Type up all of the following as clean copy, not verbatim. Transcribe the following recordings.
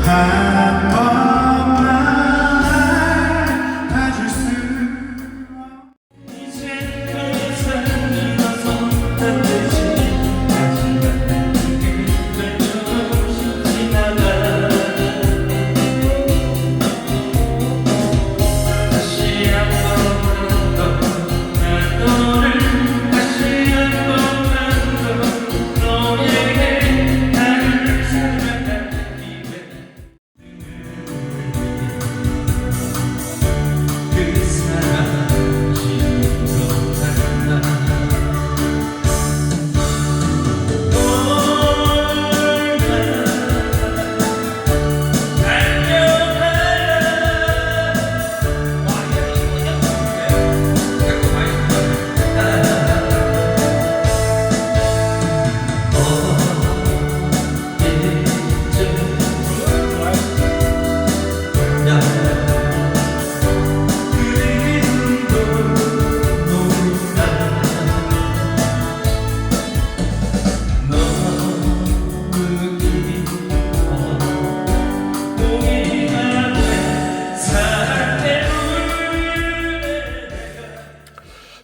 한 번만 봐줄 수 이제 더 이상 믿어서 안 되지 하지만 그걸 조금씩 지나가 다시 한 번만 더난 너를 다시 한 번만 더 너에게 나를 사랑하는 기회 그 사람 지금도 달라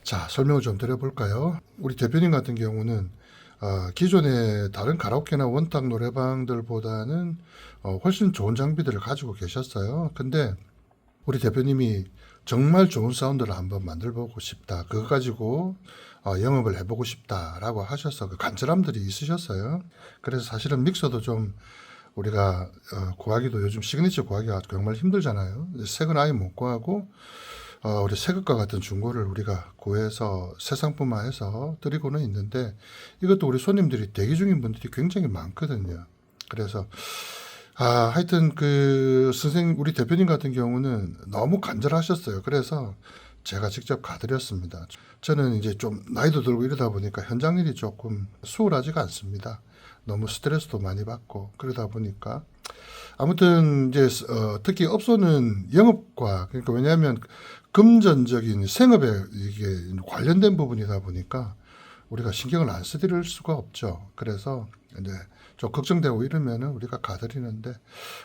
자, 설명을 좀 드려볼까요? 우리 대표님 같은 경우는 기존의 다른 가라오케나 원탁 노래방들보다는 훨씬 좋은 장비들을 가지고 계셨어요. 근데 우리 대표님이 정말 좋은 사운드를 한번 만들어보고 싶다. 그거 가지고 영업을 해보고 싶다라고 하셔서 그 간절함들이 있으셨어요. 그래서 사실은 믹서도 좀 우리가 구하기도 요즘 시그니처 구하기가 정말 힘들잖아요. 색은 아예 못 구하고 우리 새것과 같은 중고를 우리가 구해서 새 상품화해서 드리고는 있는데 이것도 우리 손님들이 대기 중인 분들이 굉장히 많거든요. 그래서 하여튼 그 선생님 우리 대표님 같은 경우는 너무 간절하셨어요. 그래서 제가 직접 가드렸습니다. 저는 이제 좀 나이도 들고 이러다 보니까 현장 일이 조금 수월하지가 않습니다. 너무 스트레스도 많이 받고 그러다 보니까 아무튼 이제 특히 업소는 영업과 그러니까 왜냐하면 금전적인 생업에 이게 관련된 부분이다 보니까 우리가 신경을 안 쓰드릴 수가 없죠. 그래서 이제 좀 걱정되고 이러면은 우리가 가드리는데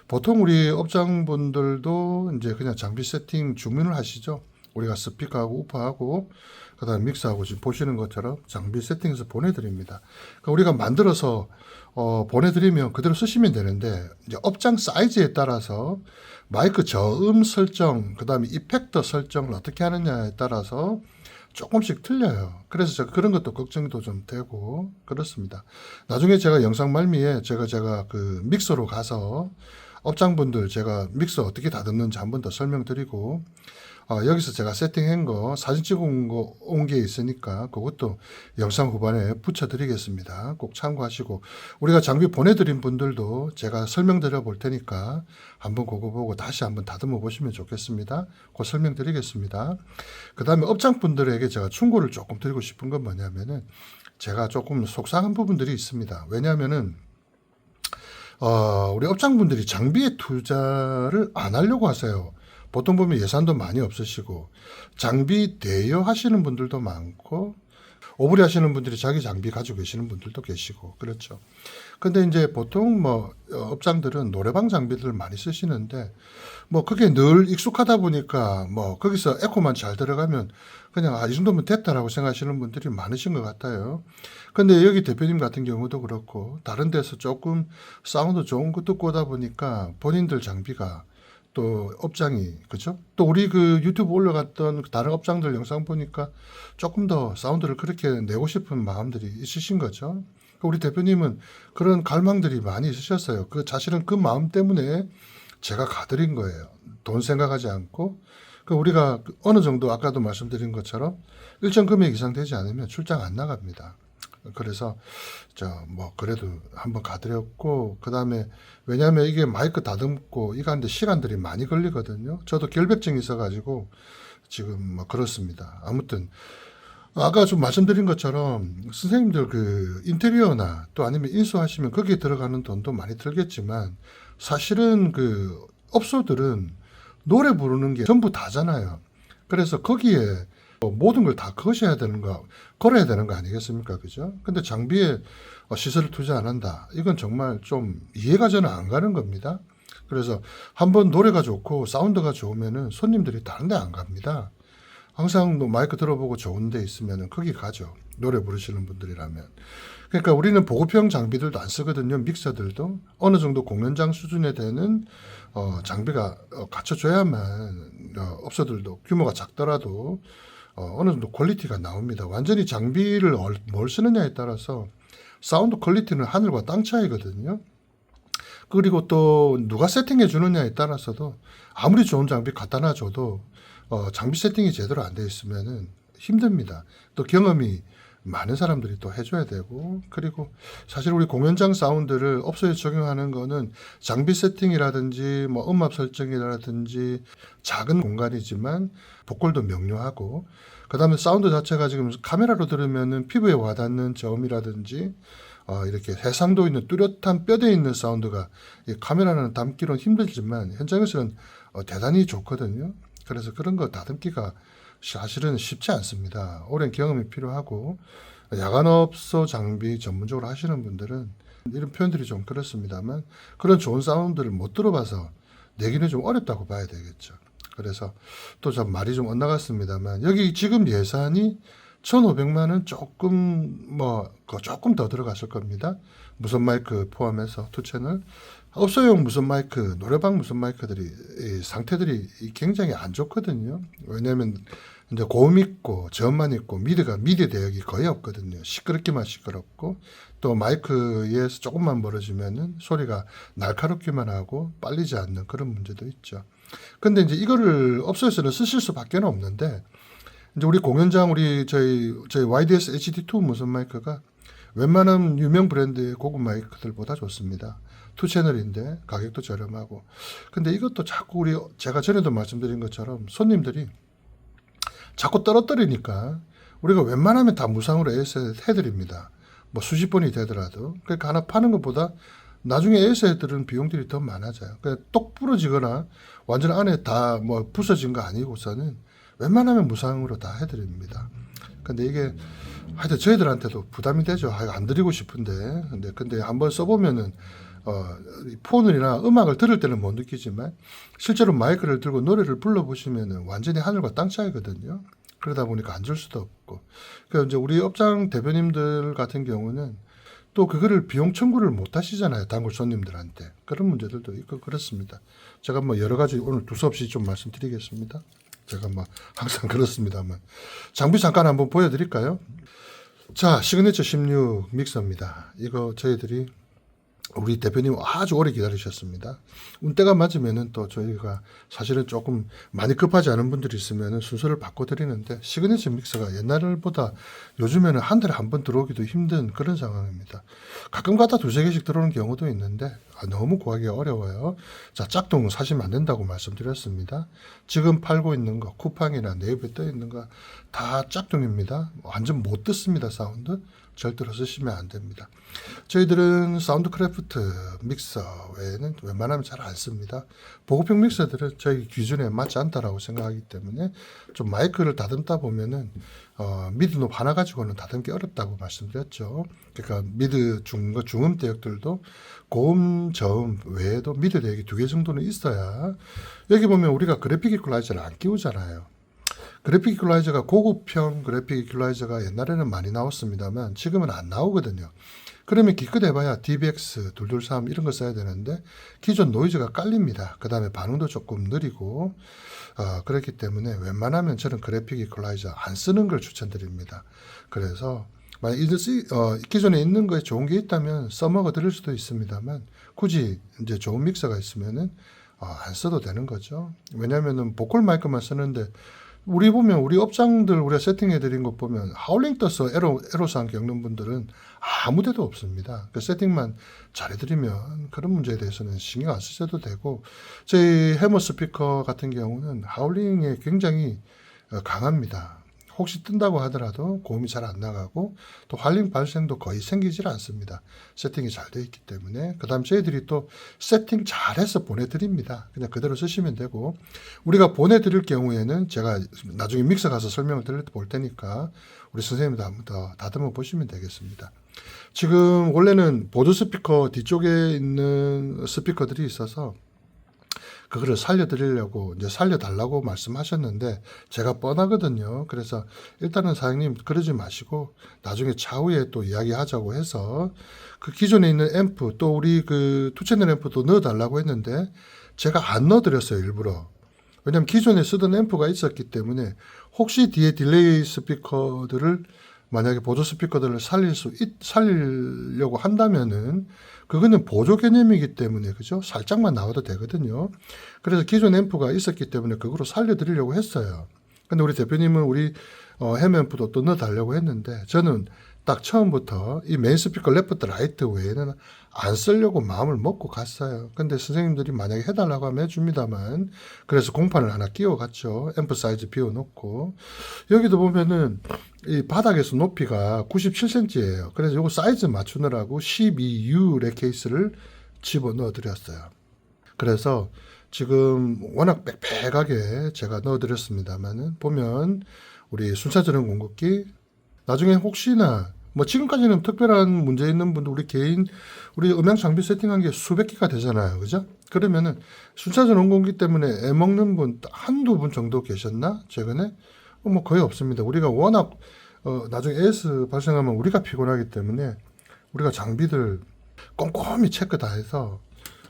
보통 우리 업장분들도 이제 그냥 장비 세팅 주문을 하시죠. 우리가 스피커하고 우파하고 그다음 믹서하고 지금 보시는 것처럼 장비 세팅해서 보내드립니다. 그러니까 우리가 만들어서 보내드리면 그대로 쓰시면 되는데 이제 업장 사이즈에 따라서 마이크 저음 설정, 그다음에 이펙터 설정을 어떻게 하느냐에 따라서 조금씩 틀려요. 그래서 제가 그런 것도 걱정도 좀 되고 그렇습니다. 나중에 제가 영상 말미에 제가 그 믹서로 가서 업장분들 제가 믹서 어떻게 다듬는지 한 번 더 설명드리고 여기서 제가 세팅한 거 사진 찍어 온 게 있으니까 그것도 영상 후반에 붙여드리겠습니다. 꼭 참고하시고 우리가 장비 보내드린 분들도 제가 설명드려 볼 테니까 한번 그거 보고 다시 한번 다듬어 보시면 좋겠습니다. 그 설명드리겠습니다. 그 다음에 업장분들에게 제가 충고를 조금 드리고 싶은 건 뭐냐면은 제가 조금 속상한 부분들이 있습니다. 왜냐하면은 우리 업장분들이 장비에 투자를 안 하려고 하세요. 보통 보면 예산도 많이 없으시고 장비 대여하시는 분들도 많고 오브리 하시는 분들이 자기 장비 가지고 계시는 분들도 계시고 그렇죠. 근데 이제 보통 뭐 업장들은 노래방 장비들을 많이 쓰시는데 뭐 그게 늘 익숙하다 보니까 뭐 거기서 에코만 잘 들어가면 그냥 이 정도면 됐다라고 생각하시는 분들이 많으신 것 같아요. 근데 여기 대표님 같은 경우도 그렇고 다른 데서 조금 사운드 좋은 거 듣고 오다 보니까 본인들 장비가 또 업장이 그죠? 또 우리 그 유튜브 올라갔던 다른 업장들 영상 보니까 조금 더 사운드를 그렇게 내고 싶은 마음들이 있으신 거죠. 우리 대표님은 그런 갈망들이 많이 있으셨어요. 그 사실은 그 마음 때문에 제가 가드린 거예요. 돈 생각하지 않고 우리가 어느 정도 아까도 말씀드린 것처럼 일정 금액 이상 되지 않으면 출장 안 나갑니다. 그래서 뭐 그래도 한번 가드렸고 그다음에 왜냐하면 이게 마이크 다듬고 이거 하는데 시간들이 많이 걸리거든요. 저도 결벽증이 있어가지고 지금 뭐 그렇습니다. 아무튼 아까 좀 말씀드린 것처럼 선생님들 그 인테리어나 또 아니면 인수하시면 거기에 들어가는 돈도 많이 들겠지만 사실은 그 업소들은 노래 부르는 게 전부 다잖아요. 그래서 거기에 모든 걸 다 거셔야 되는 거, 걸어야 되는 거 아니겠습니까? 그죠? 근데 장비에 시설을 투자 안 한다. 이건 정말 좀 이해가 저는 안 가는 겁니다. 그래서 한번 노래가 좋고 사운드가 좋으면은 손님들이 다른 데 안 갑니다. 항상 마이크 들어보고 좋은 데 있으면은 거기 가죠. 노래 부르시는 분들이라면. 그러니까 우리는 보급형 장비들도 안 쓰거든요. 믹서들도 어느 정도 공연장 수준에 되는 장비가 갖춰줘야만 업소들도 규모가 작더라도 어느 정도 퀄리티가 나옵니다. 완전히 장비를 뭘 쓰느냐에 따라서 사운드 퀄리티는 하늘과 땅 차이거든요. 그리고 또 누가 세팅해 주느냐에 따라서도 아무리 좋은 장비 갖다 놔줘도 장비 세팅이 제대로 안 돼 있으면은 힘듭니다. 또 경험이 많은 사람들이 또 해줘야 되고, 그리고 사실 우리 공연장 사운드를 업소에 적용하는 거는 장비 세팅이라든지 뭐 음압 설정이라든지 작은 공간이지만 보컬도 명료하고, 그 다음에 사운드 자체가 지금 카메라로 들으면은 피부에 와닿는 저음이라든지 이렇게 해상도 있는 뚜렷한 뼈대 있는 사운드가 이 카메라는 담기로는 힘들지만 현장에서는 대단히 좋거든요. 그래서 그런 거 다듬기가 사실은 쉽지 않습니다. 오랜 경험이 필요하고, 야간업소 장비 전문적으로 하시는 분들은 이런 표현들이 좀 그렇습니다만 그런 좋은 사운드를 못 들어봐서 내기는 좀 어렵다고 봐야 되겠죠. 그래서 또 좀 말이 좀 엇나갔습니다만 여기 지금 예산이 1,500만 원 조금 더 들어갔을 겁니다. 무선 마이크 포함해서 투 채널. 업소용 무선 마이크, 노래방 무선 마이크들이 이 상태들이 굉장히 안 좋거든요. 왜냐하면 이제 고음 있고 저음만 있고 미디 대역이 거의 없거든요. 시끄럽기만 시끄럽고 또 마이크에서 조금만 멀어지면은 소리가 날카롭기만 하고 빨리지 않는 그런 문제도 있죠. 근데 이제 이거를 업소에서는 쓰실 수밖에 없는데 이제 우리 공연장 저희 YDS HD2 무선 마이크가 웬만한 유명 브랜드의 고급 마이크들보다 좋습니다. 투 채널인데 가격도 저렴하고. 근데 이것도 자꾸 제가 전에도 말씀드린 것처럼 손님들이 자꾸 떨어뜨리니까 우리가 웬만하면 다 무상으로 AS 해드립니다. 뭐 수십 번이 되더라도. 그러니까 하나 파는 것보다 나중에 AS 들은 비용들이 더 많아져요. 그러니까 똑 부러지거나 완전 안에 다 뭐 부서진 거 아니고서는 웬만하면 무상으로 다 해드립니다. 근데 이게 하여튼 저희들한테도 부담이 되죠. 안 드리고 싶은데. 근데 한번 써보면은 폰이나 음악을 들을 때는 못 느끼지만 실제로 마이크를 들고 노래를 불러보시면 완전히 하늘과 땅 차이거든요. 그러다 보니까 안 줄 수도 없고. 그래서 이제 우리 업장 대표님들 같은 경우는 또 그거를 비용 청구를 못 하시잖아요. 단골 손님들한테. 그런 문제들도 있고 그렇습니다. 제가 뭐 여러 가지 오늘 두서없이 좀 말씀드리겠습니다. 제가 뭐 항상 그렇습니다만. 장비 잠깐 한번 보여드릴까요? 자, 시그니처 16 믹서입니다. 이거 저희들이 우리 대표님 아주 오래 기다리셨습니다. 운때가 맞으면은 또 저희가 사실은 조금 많이 급하지 않은 분들이 있으면은 순서를 바꿔드리는데 시그니처 믹서가 옛날보다 요즘에는 한 달에 한 번 들어오기도 힘든 그런 상황입니다. 가끔 가다 두세 개씩 들어오는 경우도 있는데 너무 구하기가 어려워요. 자, 짝퉁 사시면 안 된다고 말씀드렸습니다. 지금 팔고 있는 거 쿠팡이나 네이버에 떠 있는 거 다 짝퉁입니다. 완전 못 듣습니다. 사운드. 절대로 쓰시면 안 됩니다. 저희들은 사운드 크래프트 믹서 외에는 웬만하면 잘 안 씁니다. 보급형 믹서들은 저희 기준에 맞지 않다라고 생각하기 때문에 좀 마이크를 다듬다 보면은 미드 높 하나 가지고는 다듬기 어렵다고 말씀드렸죠. 그러니까 미드 중음 대역들도 고음 저음 외에도 미드 대역이 2개 정도는 있어야. 여기 보면 우리가 그래픽 이퀄라이저를 안 끼우잖아요. 그래픽 이퀄라이저가 고급형 그래픽 이퀄라이저가 옛날에는 많이 나왔습니다만 지금은 안 나오거든요. 그러면 기껏 해봐야 DBX 223 이런 거 써야 되는데 기존 노이즈가 깔립니다. 그 다음에 반응도 조금 느리고 그렇기 때문에 웬만하면 저는 그래픽 이퀄라이저 안 쓰는 걸 추천드립니다. 그래서 만약 기존에 있는 거에 좋은 게 있다면 써먹어 드릴 수도 있습니다만 굳이 이제 좋은 믹서가 있으면은 안 써도 되는 거죠. 왜냐면은 보컬 마이크만 쓰는데 우리 업장들 우리가 세팅해 드린 것 보면 하울링 떠서 애로사항 겪는 분들은 아무 데도 없습니다. 그 세팅만 잘해 드리면 그런 문제에 대해서는 신경 안 쓰셔도 되고, 저희 해머 스피커 같은 경우는 하울링에 굉장히 강합니다. 혹시 뜬다고 하더라도 고음이 잘 안 나가고 또 할링 발생도 거의 생기질 않습니다. 세팅이 잘 되어 있기 때문에. 그 다음 저희들이 또 세팅 잘해서 보내드립니다. 그냥 그대로 쓰시면 되고, 우리가 보내드릴 경우에는 제가 나중에 믹서 가서 설명을 볼 테니까 우리 선생님도 한번 더 다듬어 보시면 되겠습니다. 지금 원래는 보드 스피커 뒤쪽에 있는 스피커들이 있어서 그거를 살려드리려고 이제 살려달라고 말씀하셨는데 제가 뻔하거든요. 그래서 일단은 사장님 그러지 마시고 나중에 차후에 또 이야기하자고 해서 그 기존에 있는 앰프 또 우리 그 투채널 앰프도 넣어달라고 했는데 제가 안 넣어드렸어요, 일부러. 왜냐면 기존에 쓰던 앰프가 있었기 때문에 혹시 뒤에 딜레이 스피커들을 만약에 보조 스피커들을 살리려고 한다면은 그거는 보조 개념이기 때문에 그죠? 살짝만 나와도 되거든요. 그래서 기존 앰프가 있었기 때문에 그거로 살려드리려고 했어요. 근데 우리 대표님은 우리 햄 앰프도 또 넣어달라고 했는데 저는 딱 처음부터 이 메인 스피커 레프트 라이트 외에는 안 쓰려고 마음을 먹고 갔어요. 근데 선생님들이 만약에 해달라고 하면 해줍니다만 그래서 공판을 하나 끼워갔죠. 앰프 사이즈 비워놓고 여기도 보면은 이 바닥에서 높이가 97cm예요. 그래서 요거 사이즈 맞추느라고 12U 렉 케이스를 집어넣어 드렸어요. 그래서 지금 워낙 빽빽하게 제가 넣어 드렸습니다만은 보면 우리 순차전원 공급기 나중에 혹시나 뭐 지금까지는 특별한 문제 있는 분들 우리 음향 장비 세팅한 게 수백 개가 되잖아요. 그죠? 그러면은 순차전 원공기 때문에 애 먹는 분 한두 분 정도 계셨나? 최근에? 뭐 거의 없습니다. 우리가 워낙 나중에 AS 발생하면 우리가 피곤하기 때문에 우리가 장비들 꼼꼼히 체크 다 해서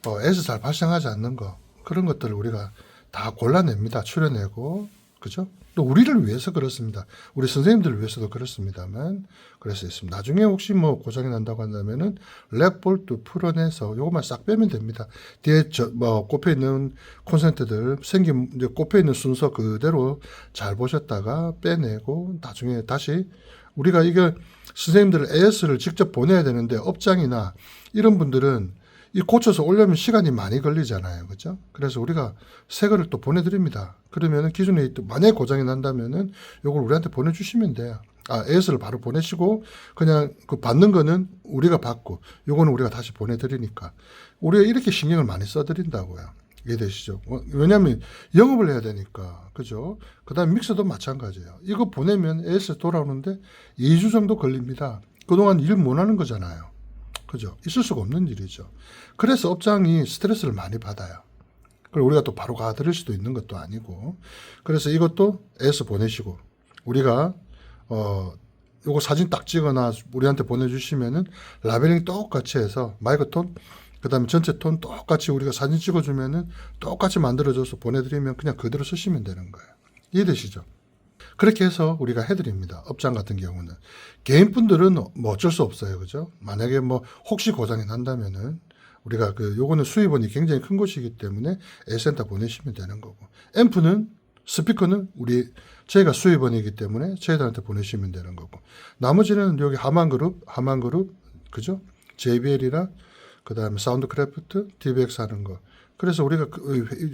AS 잘 발생하지 않는 거 그런 것들을 우리가 다 골라냅니다. 추려내고 그죠? 또 우리를 위해서 그렇습니다. 우리 선생님들을 위해서도 그렇습니다만 그럴 수 있습니다. 나중에 혹시 뭐 고장이 난다고 한다면은 렉볼트 풀어내서 요것만 싹 빼면 됩니다. 뒤에 꼽혀 있는 콘센트들 이제 꼽혀 있는 순서 그대로 잘 보셨다가 빼내고 나중에 다시 우리가 이게 선생님들 AS를 직접 보내야 되는데 업장이나 이런 분들은 이 고쳐서 오려면 시간이 많이 걸리잖아요. 그죠? 그래서 우리가 새 거를 또 보내드립니다. 그러면은 기존에 만약에 고장이 난다면은 요걸 우리한테 보내주시면 돼요. AS를 바로 보내시고 그냥 그 받는 거는 우리가 받고 요거는 우리가 다시 보내드리니까 우리가 이렇게 신경을 많이 써드린다고요. 이해되시죠? 왜냐면 영업을 해야 되니까. 그죠? 그 다음 믹서도 마찬가지예요. 이거 보내면 AS 돌아오는데 2주 정도 걸립니다. 그동안 일 못 하는 거잖아요. 그죠? 있을 수가 없는 일이죠. 그래서 업장이 스트레스를 많이 받아요. 그리고 우리가 또 바로 가드릴 수도 있는 것도 아니고. 그래서 이것도 AS 보내시고, 우리가, 요거 사진 딱 찍어놔 우리한테 보내주시면은 라벨링 똑같이 해서 마이크 톤, 그 다음에 전체 톤 똑같이 우리가 사진 찍어주면은 똑같이 만들어줘서 보내드리면 그냥 그대로 쓰시면 되는 거예요. 이해되시죠? 그렇게 해서 우리가 해드립니다. 업장 같은 경우는. 개인분들은 뭐 어쩔 수 없어요. 그죠? 만약에 뭐 혹시 고장이 난다면은 우리가 요거는 수입원이 굉장히 큰 곳이기 때문에 A센터 보내시면 되는 거고. 앰프는, 스피커는 저희가 수입원이기 때문에 저희들한테 보내시면 되는 거고. 나머지는 여기 하만그룹, 그죠? JBL이랑 그 다음에 사운드크래프트, DBX 하는 거. 그래서 우리가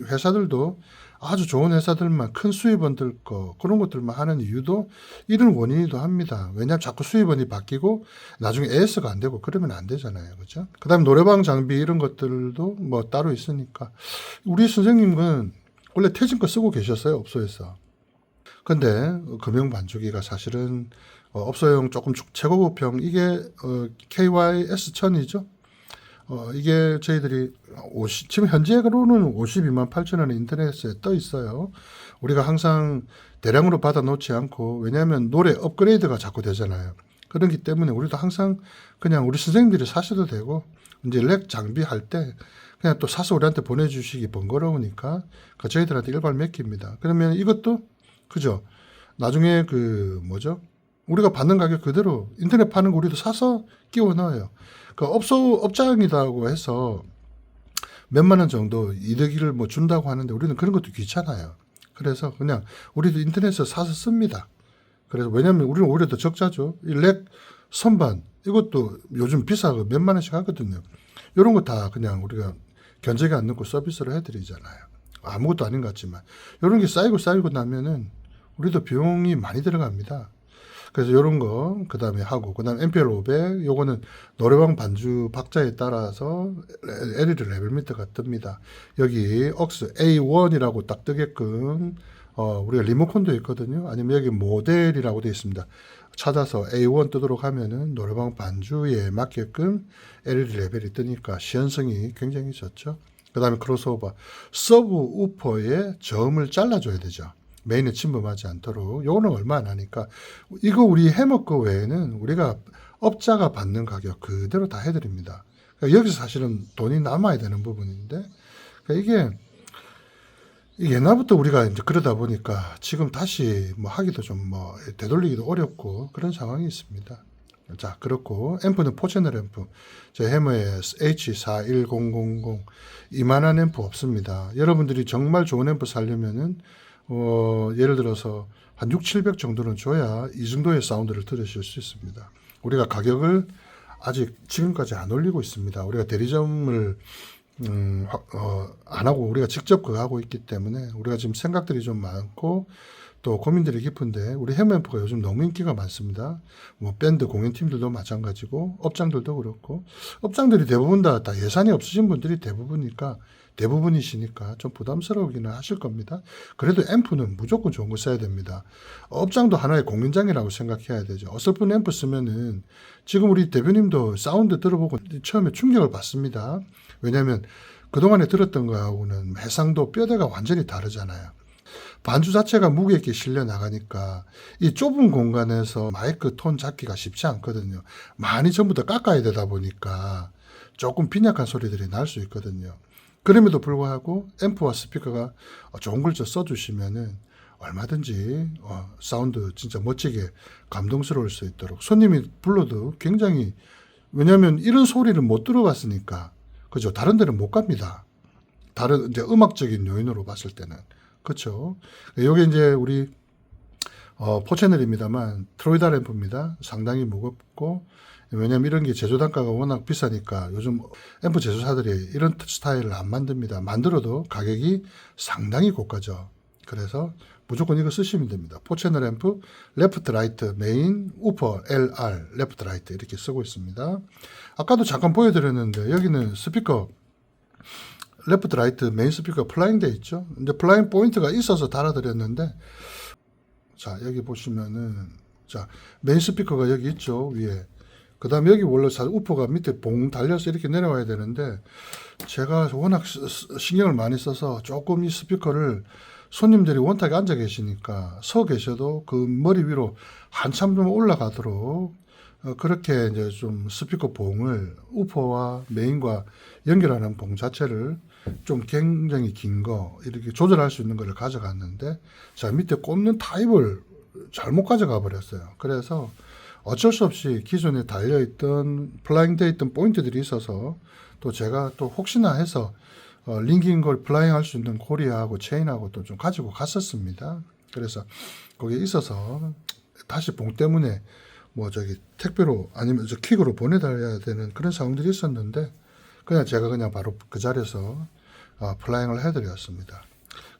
회사들도 아주 좋은 회사들만 큰 수입원들 그런 것들만 하는 이유도 이런 원인이기도 합니다. 왜냐하면 자꾸 수입원이 바뀌고 나중에 AS가 안 되고 그러면 안 되잖아요. 그죠? 그 다음에 노래방 장비 이런 것들도 뭐 따로 있으니까 우리 선생님은 원래 태진 거 쓰고 계셨어요. 업소에서. 근데 금형 반죽기가 사실은 업소용 조금 최고급형 이게 KYS1000이죠. 이게 저희들이 지금 현재로는 52만 8천 원에 인터넷에 떠 있어요. 우리가 항상 대량으로 받아 놓지 않고, 왜냐하면 노래 업그레이드가 자꾸 되잖아요. 그렇기 때문에 우리도 항상 그냥 우리 선생님들이 사셔도 되고, 이제 렉 장비 할 때 그냥 또 사서 우리한테 보내주시기 번거로우니까 저희들한테 일괄 맡깁니다. 그러면 이것도, 그죠? 나중에 우리가 받는 가격 그대로 인터넷 파는 거 우리도 사서 끼워 넣어요. 업장이라고 해서 몇만 원 정도 이득을 뭐 준다고 하는데 우리는 그런 것도 귀찮아요. 그래서 그냥 우리도 인터넷에서 사서 씁니다. 그래서 왜냐면 우리는 오히려 더 적자죠. 이 렉 선반 이것도 요즘 비싸고 몇만 원씩 하거든요. 이런 거 다 그냥 우리가 견적에 안 넣고 서비스로 해드리잖아요. 아무것도 아닌 것 같지만 이런 게 쌓이고 나면은 우리도 비용이 많이 들어갑니다. 그래서 이런 거 그 다음에 하고 그 다음에 MPL 500 요거는 노래방 반주 박자에 따라서 LED 레벨미터가 뜹니다. 여기 억스 A1이라고 딱 뜨게끔 우리가 리모컨도 있거든요. 아니면 여기 모델이라고 되어 있습니다. 찾아서 A1 뜨도록 하면은 노래방 반주에 맞게끔 LED 레벨이 뜨니까 시연성이 굉장히 좋죠. 그 다음에 크로스오버. 서브 우퍼의 저음을 잘라줘야 되죠. 메인에 침범하지 않도록. 요거는 얼마 안 하니까. 이거 우리 해먹 거 외에는 우리가 업자가 받는 가격 그대로 다 해드립니다. 그러니까 여기서 사실은 돈이 남아야 되는 부분인데, 그러니까 이게 옛날부터 우리가 이제 그러다 보니까 지금 다시 뭐 하기도 좀 뭐 되돌리기도 어렵고 그런 상황이 있습니다. 자, 그렇고 앰프는 4채널 앰프. 저 해머의 H41000 이만한 앰프 없습니다. 여러분들이 정말 좋은 앰프 살려면은 예를 들어서 한 6, 700 정도는 줘야 이 정도의 사운드를 들으실 수 있습니다. 우리가 가격을 아직 지금까지 안 올리고 있습니다. 우리가 대리점을 안 하고 우리가 직접 그거 하고 있기 때문에 우리가 지금 생각들이 좀 많고 또 고민들이 깊은데, 우리 해머 앰프가 요즘 너무 인기가 많습니다. 뭐 밴드 공연팀들도 마찬가지고 업장들도 그렇고, 업장들이 대부분 다 예산이 없으신 분들이 대부분이시니까 좀 부담스러우기는 하실 겁니다. 그래도 앰프는 무조건 좋은 거 써야 됩니다. 업장도 하나의 공연장이라고 생각해야 되죠. 어설픈 앰프 쓰면은 지금 우리 대표님도 사운드 들어보고 처음에 충격을 받습니다. 왜냐하면 그동안에 들었던 거하고는 해상도 뼈대가 완전히 다르잖아요. 반주 자체가 무게 있게 실려 나가니까 이 좁은 공간에서 마이크 톤 잡기가 쉽지 않거든요. 많이 전부 다 깎아야 되다 보니까 조금 빈약한 소리들이 날 수 있거든요. 그럼에도 불구하고 앰프와 스피커가 좋은 걸 써주시면은 얼마든지 사운드 진짜 멋지게 감동스러울 수 있도록, 손님이 불러도 굉장히, 왜냐하면 이런 소리를 못 들어봤으니까, 그죠? 다른 데는 못 갑니다. 다른 이제 음악적인 요인으로 봤을 때는. 그렇죠. 요게 이제 우리 4채널입니다만 트로이다 앰프입니다. 상당히 무겁고, 왜냐면 이런 게 제조 단가가 워낙 비싸니까 요즘 앰프 제조사들이 이런 스타일을 안 만듭니다. 만들어도 가격이 상당히 고가죠. 그래서 무조건 이거 쓰시면 됩니다. 4채널 앰프, 레프트 라이트, 메인, 우퍼, LR, 레프트 라이트 이렇게 쓰고 있습니다. 아까도 잠깐 보여드렸는데 여기는 스피커 레프트 라이트 메인 스피커 플라잉 돼 있죠. 이제 플라잉 포인트가 있어서 달아드렸는데, 자 여기 보시면은 자 메인 스피커가 여기 있죠, 위에. 그 다음에 여기 원래 우퍼가 밑에 봉 달려서 이렇게 내려와야 되는데, 제가 워낙 신경을 많이 써서 조금 이 스피커를 손님들이 원탁에 앉아 계시니까 서 계셔도 그 머리 위로 한참 좀 올라가도록 그렇게 이제 좀 스피커 봉을 우퍼와 메인과 연결하는 봉 자체를 좀 굉장히 긴 거 이렇게 조절할 수 있는 거를 가져갔는데, 자 밑에 꼽는 타입을 잘못 가져가 버렸어요. 그래서 어쩔 수 없이 기존에 달려있던 플라잉 돼 있던 포인트들이 있어서 또 제가 또 혹시나 해서 링킹 걸 플라잉 할 수 있는 고리하고 체인하고 또 좀 가지고 갔었습니다. 그래서 거기에 있어서 다시 봉 때문에 뭐 저기 택배로 아니면 저 퀵으로 보내달라야 되는 그런 상황들이 있었는데, 그냥 제가 그냥 바로 그 자리에서 플라잉을 해드렸습니다.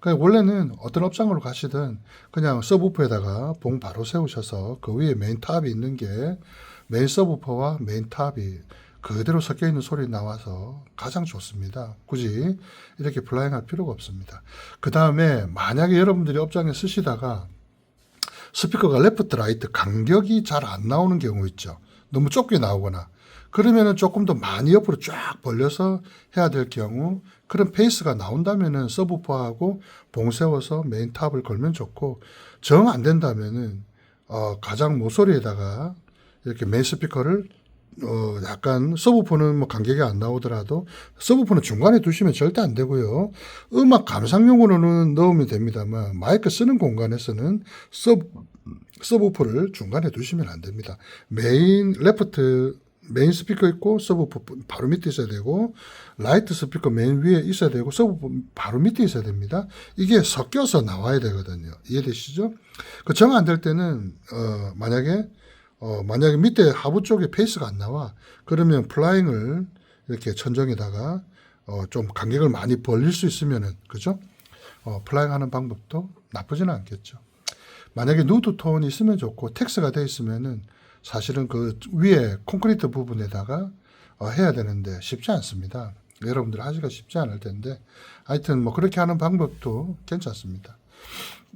그러니까 원래는 어떤 업장으로 가시든 그냥 서브우퍼에다가 봉 바로 세우셔서 그 위에 메인 탑이 있는 게 메인 서브우퍼와 메인 탑이 그대로 섞여 있는 소리 나와서 가장 좋습니다. 굳이 이렇게 플라잉 할 필요가 없습니다. 그 다음에 만약에 여러분들이 업장에 쓰시다가 스피커가 레프트 라이트 간격이 잘 안 나오는 경우 있죠. 너무 좁게 나오거나 그러면은 조금 더 많이 옆으로 쫙 벌려서 해야 될 경우, 그런 페이스가 나온다면은 서브우퍼하고 봉 세워서 메인 탑을 걸면 좋고, 정 안 된다면은 가장 모서리에다가 이렇게 메인 스피커를 약간 서브우퍼는 뭐 간격이 안 나오더라도 서브우퍼는 중간에 두시면 절대 안 되고요. 음악 감상용으로는 넣으면 됩니다만 마이크 쓰는 공간에서는 서브우퍼를 중간에 두시면 안 됩니다. 메인 스피커 있고 서브우퍼 바로 밑에 있어야 되고, 라이트 스피커 메인 위에 있어야 되고, 서브우퍼 바로 밑에 있어야 됩니다. 이게 섞여서 나와야 되거든요. 이해되시죠? 그 정 안 될 때는 만약에 밑에 하부 쪽에 페이스가 안 나와, 그러면 플라잉을 이렇게 천정에다가 좀 간격을 많이 벌릴 수 있으면은, 그죠? 플라잉 하는 방법도 나쁘지는 않겠죠. 만약에 누드 톤이 있으면 좋고 텍스가 돼 있으면은 사실은 그 위에 콘크리트 부분에다가 해야 되는데 쉽지 않습니다. 여러분들 하기가 쉽지 않을 텐데, 하여튼 뭐 그렇게 하는 방법도 괜찮습니다.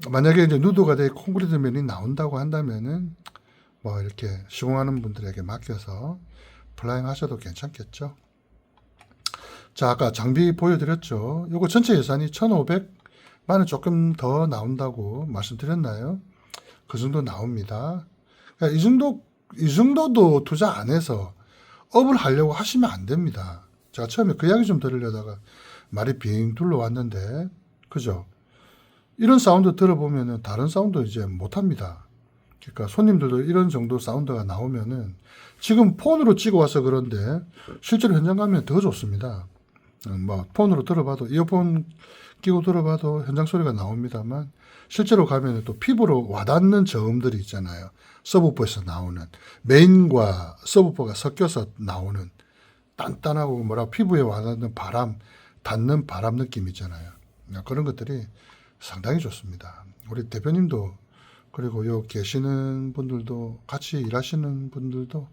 만약에 이제 누드가 돼 콘크리트 면이 나온다고 한다면은 뭐 이렇게 시공하는 분들에게 맡겨서 플라잉 하셔도 괜찮겠죠. 자, 아까 장비 보여드렸죠. 요거 전체 예산이 1,500만 원 조금 더 나온다고 말씀드렸나요? 그 정도 나옵니다. 그러니까 이 정도도 투자 안 해서 업을 하려고 하시면 안 됩니다. 제가 처음에 그 이야기 좀 들으려다가 말이 빙 둘러왔는데, 그죠? 이런 사운드 들어보면은 다른 사운드 이제 못 합니다. 그러니까 손님들도 이런 정도 사운드가 나오면은 지금 폰으로 찍어 와서 그런데 실제로 현장 가면 더 좋습니다. 뭐 폰으로 들어봐도 이어폰 끼고 들어봐도 현장 소리가 나옵니다만 실제로 가면 또 피부로 와닿는 저음들이 있잖아요. 서브우퍼에서 나오는 메인과 서브우퍼가 섞여서 나오는 단단하고 뭐라 피부에 와닿는 바람, 닿는 바람 느낌 있잖아요. 그런 것들이 상당히 좋습니다. 우리 대표님도 그리고 요 계시는 분들도 같이 일하시는 분들도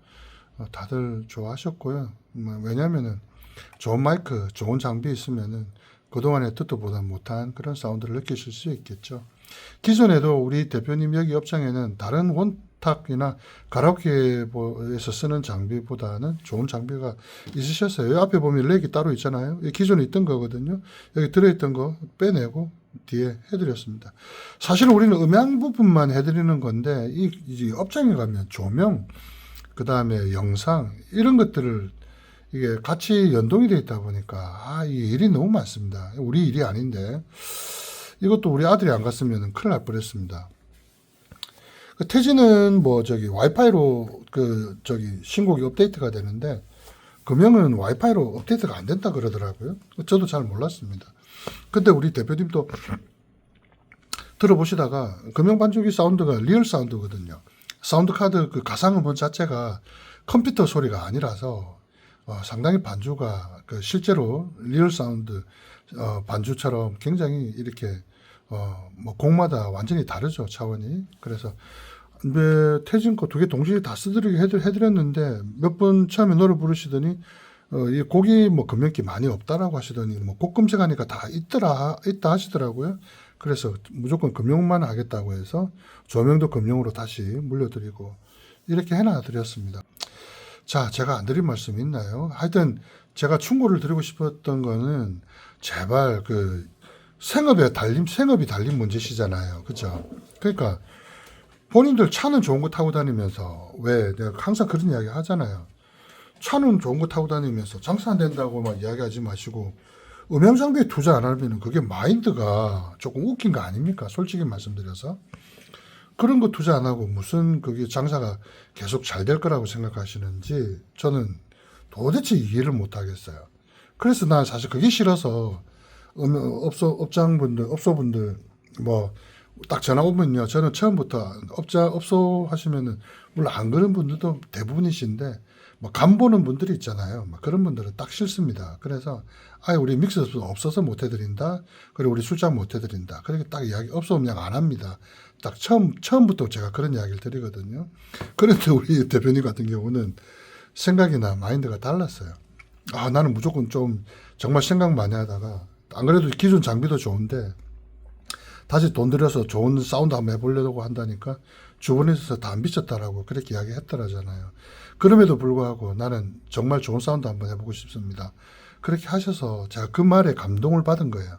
다들 좋아하셨고요. 왜냐하면은 좋은 마이크, 좋은 장비 있으면은 그동안에 듣도 보다 못한 그런 사운드를 느끼실 수 있겠죠. 기존에도 우리 대표님 여기 업장에는 다른 원탁이나 가라오케에서 쓰는 장비보다는 좋은 장비가 있으셨어요. 여기 앞에 보면 렉이 따로 있잖아요. 기존에 있던 거거든요. 여기 들어있던 거 빼내고 뒤에 해드렸습니다. 사실 우리는 음향 부분만 해드리는 건데 이 업장에 가면 조명, 그 다음에 영상 이런 것들을 이게 같이 연동이 되어 있다 보니까 이 일이 너무 많습니다. 우리 일이 아닌데 이것도 우리 아들이 안 갔으면 큰일 날 뻔했습니다. 태지는 뭐 와이파이로 신곡이 업데이트가 되는데 금형은 와이파이로 업데이트가 안 된다 그러더라고요. 저도 잘 몰랐습니다. 근데 우리 대표님도 들어보시다가 금형 반죽이 사운드가 리얼 사운드거든요. 사운드 카드 그 가상음원 자체가 컴퓨터 소리가 아니라서 상당히 반주가 실제로 리얼 사운드 반주처럼 굉장히 이렇게 뭐 곡마다 완전히 다르죠, 차원이. 그래서 태진 거 두 개 동시에 다 쓰드리게 해드렸는데 몇 분 처음에 노래 부르시더니 이 곡이 뭐 금연기 많이 없다라고 하시더니 뭐 곡 검색하니까 다 있다 하시더라고요. 그래서 무조건 금용만 하겠다고 해서 조명도 금용으로 다시 물려드리고 이렇게 해놔드렸습니다. 자, 제가 안 드린 말씀 있나요? 하여튼 제가 충고를 드리고 싶었던 거는 제발 생업이 달린 문제시잖아요. 그죠? 그러니까 본인들 차는 좋은 거 타고 다니면서 왜 내가 항상 그런 이야기 하잖아요. 차는 좋은 거 타고 다니면서 장사 안 된다고 막 이야기하지 마시고 음향 장비에 투자 안 하면 그게 마인드가 조금 웃긴 거 아닙니까? 솔직히 말씀드려서. 그런 거 투자 안 하고 무슨 그게 장사가 계속 잘 될 거라고 생각하시는지 저는 도대체 이해를 못 하겠어요. 그래서 난 사실 그게 싫어서 업소분들 뭐 딱 전화 오면요. 저는 처음부터 업소 하시면은 물론 안 그런 분들도 대부분이신데 뭐 간 보는 분들이 있잖아요. 막 그런 분들은 딱 싫습니다. 그래서 우리 믹서도 없어서 못 해드린다. 그리고 우리 출장 못 해드린다. 그렇게 딱 이야기 업소 그냥 안 합니다. 딱 처음부터 제가 그런 이야기를 드리거든요. 그런데 우리 대표님 같은 경우는 생각이나 마인드가 달랐어요. 나는 무조건 좀 정말 생각 많이 하다가 안 그래도 기존 장비도 좋은데 다시 돈 들여서 좋은 사운드 한번 해보려고 한다니까 주변에서 다 안 비쳤다라고 그렇게 이야기했더라잖아요. 그럼에도 불구하고 나는 정말 좋은 사운드 한번 해보고 싶습니다. 그렇게 하셔서 제가 그 말에 감동을 받은 거예요.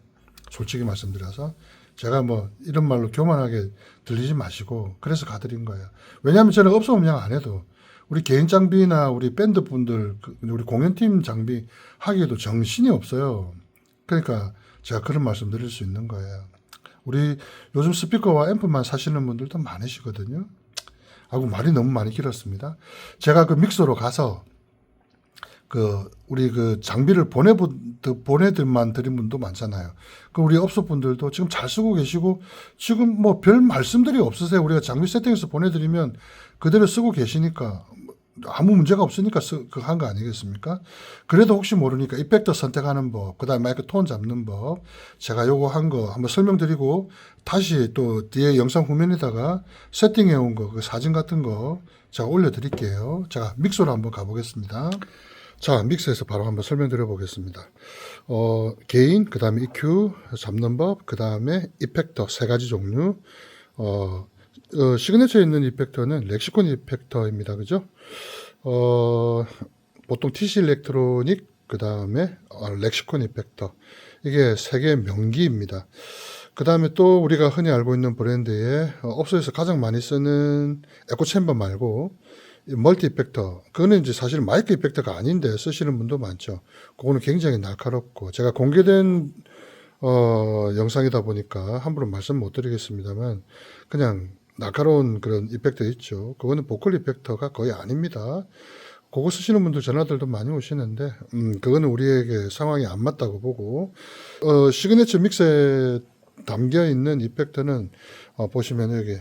솔직히 말씀드려서 제가 뭐 이런 말로 교만하게 들리지 마시고 그래서 가드린 거예요. 왜냐하면 저는 업소 음향 안 해도 우리 개인 장비나 우리 밴드 분들 우리 공연팀 장비 하기에도 정신이 없어요. 그러니까 제가 그런 말씀 드릴 수 있는 거예요. 우리 요즘 스피커와 앰프만 사시는 분들도 많으시거든요. 말이 너무 많이 길었습니다. 제가 그 믹서로 가서 우리 장비를 보내들만 드린 분도 많잖아요. 우리 업소분들도 지금 잘 쓰고 계시고 지금 뭐 별 말씀들이 없으세요. 우리가 장비 세팅해서 보내드리면 그대로 쓰고 계시니까 아무 문제가 없으니까 한 거 아니겠습니까? 그래도 혹시 모르니까 이펙터 선택하는 법, 그 다음에 마이크 톤 잡는 법, 제가 요거 한 거 한번 설명드리고 다시 또 뒤에 영상 후면에다가 세팅해 온 거, 그 사진 같은 거 제가 올려드릴게요. 제가 믹서로 한번 가보겠습니다. 자, 믹서에서 바로 한번 설명드려 보겠습니다. 게인, 그 다음에 EQ 잡는 법, 그 다음에 이펙터 세 가지 종류. 시그니처에 있는 이펙터는 렉시콘 이펙터입니다. 그죠? 보통 TC 일렉트로닉 그 다음에 렉시콘 이펙터. 이게 세계 명기입니다. 그 다음에 또 우리가 흔히 알고 있는 브랜드의 업소에서 가장 많이 쓰는 에코 챔버 말고 이 멀티 이펙터. 그거는 이제 사실 마이크 이펙터가 아닌데 쓰시는 분도 많죠. 그거는 굉장히 날카롭고 제가 공개된 영상이다 보니까 함부로 말씀 못 드리겠습니다만 그냥 날카로운 그런 이펙터 있죠. 그거는 보컬 이펙터가 거의 아닙니다. 그거 쓰시는 분들 전화들도 많이 오시는데 그거는 우리에게 상황이 안 맞다고 보고 시그니처 믹스에 담겨 있는 이펙터는 보시면 여기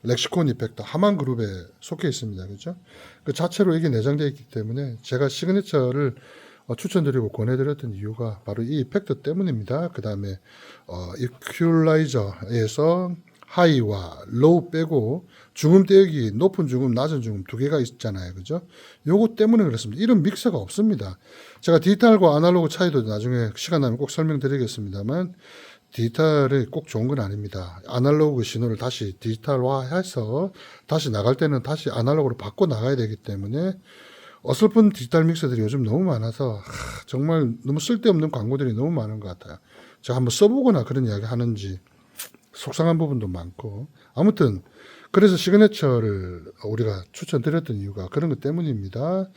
렉시콘 이펙터 하만 그룹에 속해 있습니다. 그죠? 그 자체로 이게 내장되어 있기 때문에 제가 시그니처를 추천드리고 권해드렸던 이유가 바로 이 이펙터 때문입니다. 그 다음에 이퀄라이저에서 하이와 로우 빼고 중음 떼기 높은 중음 낮은 중음 두 개가 있잖아요. 그죠? 요거 때문에 그렇습니다. 이런 믹서가 없습니다. 제가 디지털과 아날로그 차이도 나중에 시간 나면 꼭 설명드리겠습니다만 디지털이 꼭 좋은 건 아닙니다. 아날로그 신호를 다시 디지털화해서 다시 나갈 때는 다시 아날로그로 바꿔 나가야 되기 때문에 어설픈 디지털 믹서들이 요즘 너무 많아서 정말 너무 쓸데없는 광고들이 너무 많은 것 같아요. 제가 한번 써보거나 그런 이야기 하는지 속상한 부분도 많고 아무튼 그래서 시그네처를 우리가 추천드렸던 이유가 그런 것 때문입니다.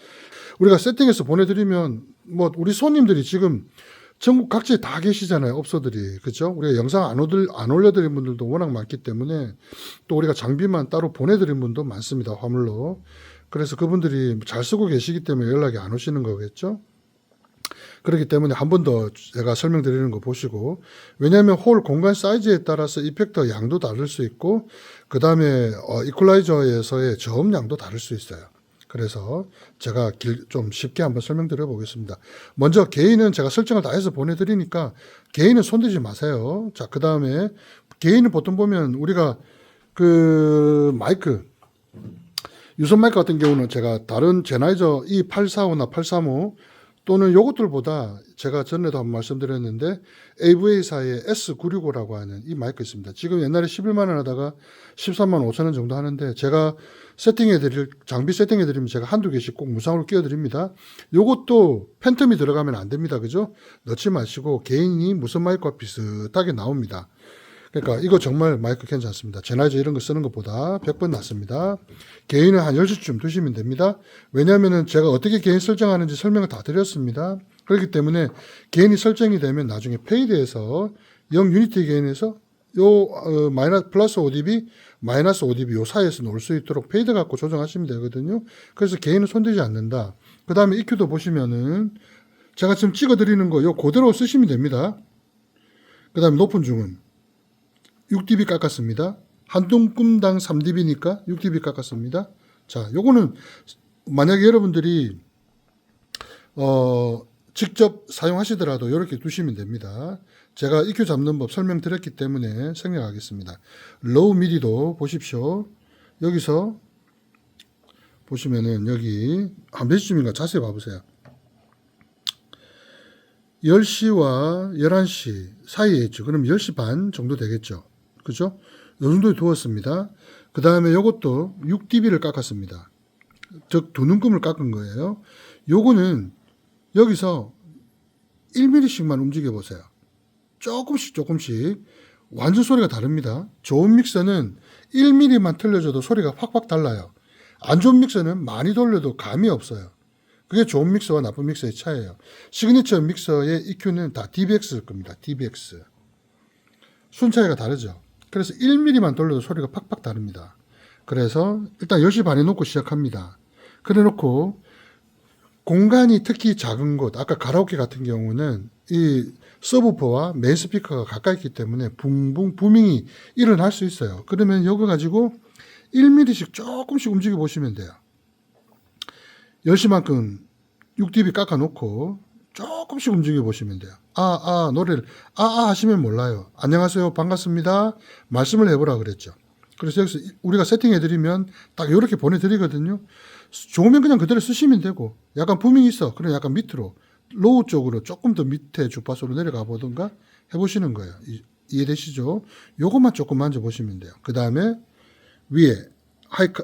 우리가 세팅해서 보내드리면 뭐 우리 손님들이 지금 전국 각지에 다 계시잖아요. 업소들이. 그죠? 우리가 영상 안 올려드린 분들도 워낙 많기 때문에 또 우리가 장비만 따로 보내드린 분도 많습니다. 화물로. 그래서 그분들이 잘 쓰고 계시기 때문에 연락이 안 오시는 거겠죠? 그렇기 때문에 한 번 더 제가 설명드리는 거 보시고 왜냐하면 홀 공간 사이즈에 따라서 이펙터 양도 다를 수 있고 그 다음에 이퀄라이저에서의 저음 양도 다를 수 있어요. 그래서 제가 좀 쉽게 한번 설명드려 보겠습니다. 먼저 게인은 제가 설정을 다 해서 보내드리니까 게인은 손대지 마세요. 자, 그 다음에 게인은 보통 보면 우리가 그 마이크 유선 마이크 같은 경우는 제가 다른 제나이저 E845나 835 또는 요것들보다 제가 전에도 한번 말씀드렸는데 AVA사의 S965라고 하는 이 마이크 있습니다. 지금 옛날에 11만 원 하다가 13만 5천 원 정도 하는데 제가 장비 세팅해 드리면 제가 한두 개씩 꼭 무상으로 끼워 드립니다. 요것도 팬텀이 들어가면 안 됩니다. 그죠? 넣지 마시고 개인이 무선 마이크와 비슷하게 나옵니다. 그러니까 이거 정말 마이크 괜찮습니다. 제나이저 이런 거 쓰는 것보다 100번 낫습니다. 개인은 한 10시쯤 두시면 됩니다. 왜냐하면 제가 어떻게 개인 설정하는지 설명을 다 드렸습니다. 그렇기 때문에 개인이 설정이 되면 나중에 페이드에서 0 유니티 개인에서 플러스 5dB, 마이너스 5dB 요 사이에서 놓을 수 있도록 페이드 갖고 조정하시면 되거든요. 그래서 개인은 손대지 않는다. 그 다음에 EQ도 보시면은 제가 지금 찍어 드리는 거 요 그대로 쓰시면 됩니다. 그 다음에 높은 중음 6dB 깎았습니다. 한 뚱끔당 3dB니까 6dB 깎았습니다. 자, 요거는 만약에 여러분들이 직접 사용하시더라도 이렇게 두시면 됩니다. 제가 EQ 잡는 법 설명드렸기 때문에 생략하겠습니다. 로우 미디도 보십시오. 여기서 보시면은 여기 한 몇 시쯤인가 자세히 봐보세요. 10시와 11시 사이에 있죠. 그럼 10시 반 정도 되겠죠. 그죠? 요 정도에 두었습니다. 그 다음에 요것도 6dB를 깎았습니다. 즉, 두 눈금을 깎은 거예요. 요거는 여기서 1mm씩만 움직여 보세요. 조금씩 완전 소리가 다릅니다. 좋은 믹서는 1mm만 틀려줘도 소리가 확확 달라요. 안 좋은 믹서는 많이 돌려도 감이 없어요. 그게 좋은 믹서와 나쁜 믹서의 차이예요. 시그니처 믹서의 EQ는 다 DBX일 겁니다. DBX. 순 차이가 다르죠. 그래서 1mm만 돌려도 소리가 팍팍 다릅니다. 그래서 일단 10시 반에 놓고 시작합니다. 그래 놓고 공간이 특히 작은 곳, 아까 가라오케 같은 경우는 이 서브우퍼와 메인 스피커가 가까이 있기 때문에 붕붕 부밍이 일어날 수 있어요. 그러면 이거 가지고 1mm씩 조금씩 움직여 보시면 돼요. 10시만큼 6dB 깎아 놓고 조금씩 움직여 보시면 돼요. 노래를 하시면 몰라요. 안녕하세요, 반갑습니다. 말씀을 해보라 그랬죠. 그래서 여기서 우리가 세팅해 드리면 딱 이렇게 보내드리거든요. 좋으면 그냥 그대로 쓰시면 되고 약간 부밍이 있어. 그럼 약간 밑으로 로우 쪽으로 조금 더 밑에 주파수로 내려가 보던가 해보시는 거예요. 이해되시죠? 요것만 조금 만져보시면 돼요. 그 다음에 위에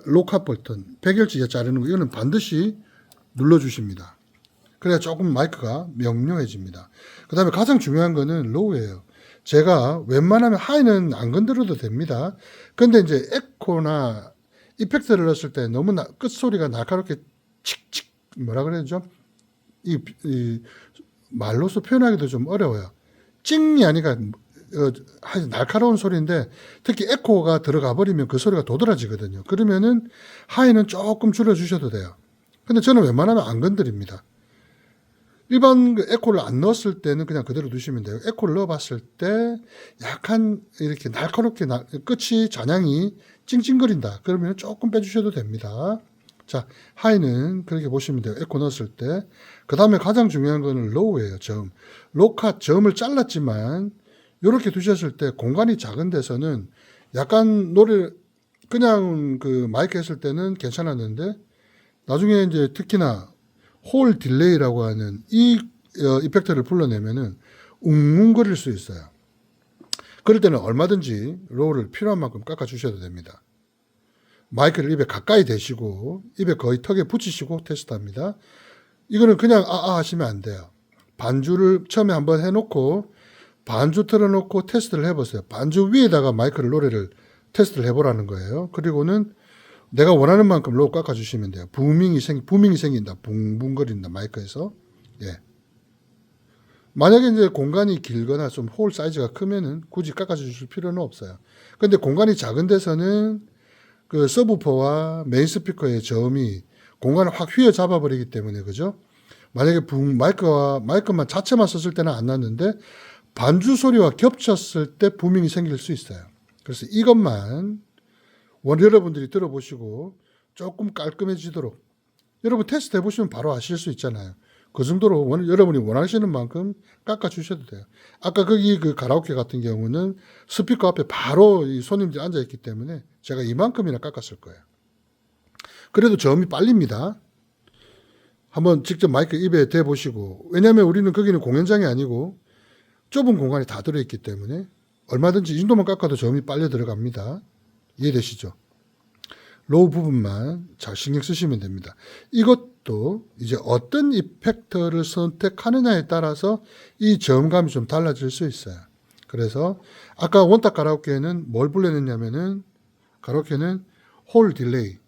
로우 컷 버튼 100Hz 자르는 거 이거는 반드시 눌러주십니다. 그래야 조금 마이크가 명료해집니다. 그 다음에 가장 중요한 거는 로우예요. 제가 웬만하면 하이는 안 건드려도 됩니다. 근데 이제 에코나 이펙트를 넣었을 때 너무 끝소리가 날카롭게 칙칙 뭐라 그래야죠? 이 말로서 표현하기도 좀 어려워요. 찡이 아니라 날카로운 소리인데 특히 에코가 들어가 버리면 그 소리가 도드라지거든요. 그러면은 하이는 조금 줄여주셔도 돼요. 근데 저는 웬만하면 안 건드립니다. 일반 그 에코를 안 넣었을 때는 그냥 그대로 두시면 돼요. 에코를 넣어봤을 때 약간 이렇게 날카롭게 끝이 잔향이 찡찡거린다. 그러면 조금 빼주셔도 됩니다. 자, 하이는 그렇게 보시면 돼요. 에코 넣었을 때. 그 다음에 가장 중요한 거는 로우예요. 점. 로카 점을 잘랐지만 이렇게 두셨을 때 공간이 작은 데서는 약간 노래 그냥 그 마이크 했을 때는 괜찮았는데 나중에 이제 특히나 홀 딜레이라고 하는 이 이펙트를 불러내면은 웅웅거릴 수 있어요. 그럴 때는 얼마든지 로우를 필요한 만큼 깎아 주셔도 됩니다. 마이크를 입에 가까이 대시고 입에 거의 턱에 붙이시고 테스트합니다. 이거는 그냥 하시면 안 돼요. 반주를 처음에 한번 해놓고 반주 틀어놓고 테스트를 해보세요. 반주 위에다가 마이크를 노래를 테스트를 해보라는 거예요. 그리고는 내가 원하는 만큼 로우 깎아주시면 돼요. 부밍이 생긴다. 붕붕거린다. 마이크에서. 예. 만약에 이제 공간이 길거나 좀 홀 사이즈가 크면은 굳이 깎아주실 필요는 없어요. 근데 공간이 작은 데서는 그 서브우퍼와 메인 스피커의 저음이 공간을 확 휘어잡아 버리기 때문에, 그죠? 만약에 마이크만 자체만 썼을 때는 안 났는데 반주 소리와 겹쳤을 때 부밍이 생길 수 있어요. 그래서 이것만 여러분들이 들어보시고 조금 깔끔해지도록 여러분 테스트 해보시면 바로 아실 수 있잖아요. 그 정도로 여러분이 원하시는 만큼 깎아주셔도 돼요. 아까 거기 그 가라오케 같은 경우는 스피커 앞에 바로 이 손님들이 앉아있기 때문에 제가 이만큼이나 깎았을 거예요. 그래도 저음이 빨립니다. 한번 직접 마이크 입에 대보시고, 왜냐하면 우리는 거기는 공연장이 아니고 좁은 공간이 다 들어있기 때문에 얼마든지 이 정도만 깎아도 저음이 빨려 들어갑니다. 이해되시죠? 로우 부분만 잘 신경 쓰시면 됩니다. 이것도 이제 어떤 이펙터를 선택하느냐에 따라서 이 저음감이 좀 달라질 수 있어요. 그래서 아까 원탁 가라오케는 뭘 불러냈냐면은 가라오케는 홀 딜레이.